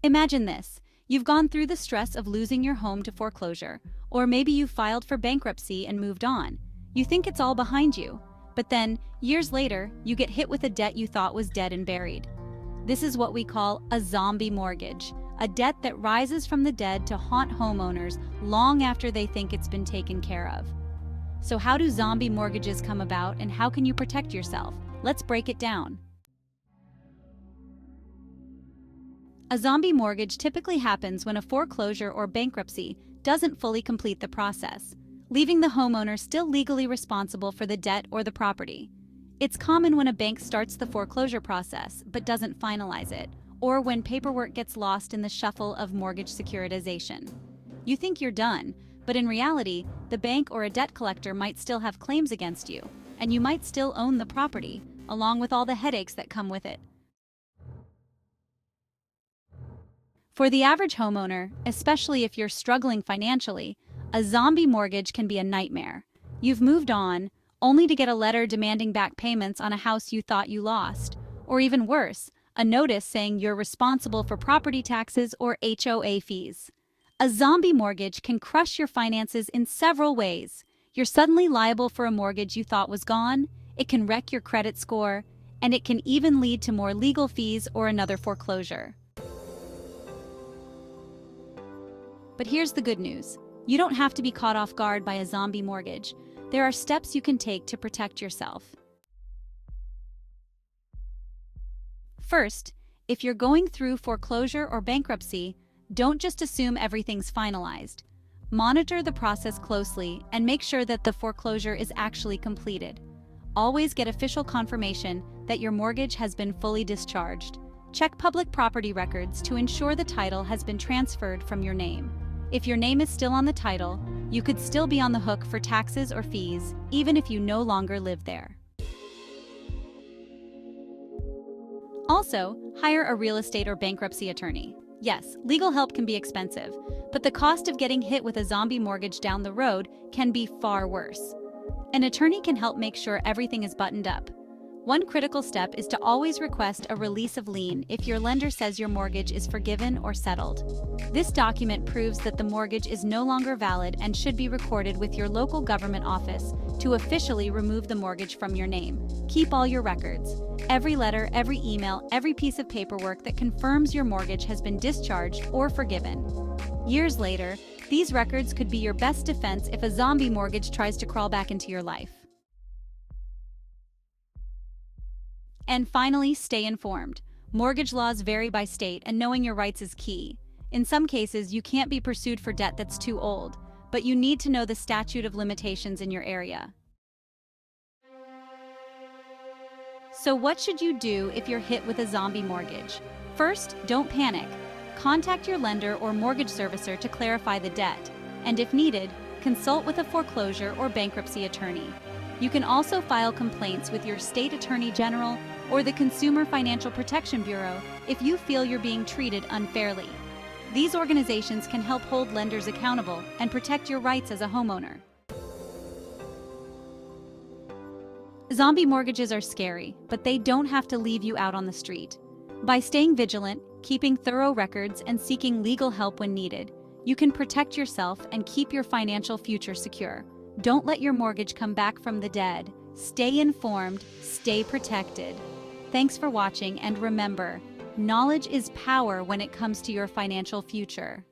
Imagine this. You've gone through the stress of losing your home to foreclosure, or maybe you filed for bankruptcy and moved on. You think it's all behind you, but then, years later, you get hit with a debt you thought was dead and buried. This is what we call a zombie mortgage, a debt that rises from the dead to haunt homeowners long after they think it's been taken care of. So how do zombie mortgages come about, and how can you protect yourself? Let's break it down. A zombie mortgage typically happens when a foreclosure or bankruptcy doesn't fully complete the process, leaving the homeowner still legally responsible for the debt or the property. It's common when a bank starts the foreclosure process but doesn't finalize it, or when paperwork gets lost in the shuffle of mortgage securitization. You think you're done, but in reality, the bank or a debt collector might still have claims against you, and you might still own the property, along with all the headaches that come with it. For the average homeowner, especially if you're struggling financially, a zombie mortgage can be a nightmare. You've moved on, only to get a letter demanding back payments on a house you thought you lost, or even worse, a notice saying you're responsible for property taxes or HOA fees. A zombie mortgage can crush your finances in several ways. You're suddenly liable for a mortgage you thought was gone, it can wreck your credit score, and it can even lead to more legal fees or another foreclosure. But here's the good news. You don't have to be caught off guard by a zombie mortgage. There are steps you can take to protect yourself. First, if you're going through foreclosure or bankruptcy, don't just assume everything's finalized. Monitor the process closely and make sure that the foreclosure is actually completed. Always get official confirmation that your mortgage has been fully discharged. Check public property records to ensure the title has been transferred from your name. If your name is still on the title, you could still be on the hook for taxes or fees, even if you no longer live there. Also, hire a real estate or bankruptcy attorney. Yes, legal help can be expensive, but the cost of getting hit with a zombie mortgage down the road can be far worse. An attorney can help make sure everything is buttoned up. One critical step is to always request a release of lien if your lender says your mortgage is forgiven or settled. This document proves that the mortgage is no longer valid and should be recorded with your local government office to officially remove the mortgage from your name. Keep all your records. Every letter, every email, every piece of paperwork that confirms your mortgage has been discharged or forgiven. Years later, these records could be your best defense if a zombie mortgage tries to crawl back into your life. And finally, stay informed. Mortgage laws vary by state, and knowing your rights is key. In some cases, you can't be pursued for debt that's too old, but you need to know the statute of limitations in your area. So what should you do if you're hit with a zombie mortgage? First, don't panic. Contact your lender or mortgage servicer to clarify the debt, and if needed, consult with a foreclosure or bankruptcy attorney. You can also file complaints with your state attorney general or the Consumer Financial Protection Bureau if you feel you're being treated unfairly. These organizations can help hold lenders accountable and protect your rights as a homeowner. Zombie mortgages are scary, but they don't have to leave you out on the street. By staying vigilant, keeping thorough records, and seeking legal help when needed, you can protect yourself and keep your financial future secure. Don't let your mortgage come back from the dead. Stay informed, stay protected. Thanks for watching, and remember, knowledge is power when it comes to your financial future.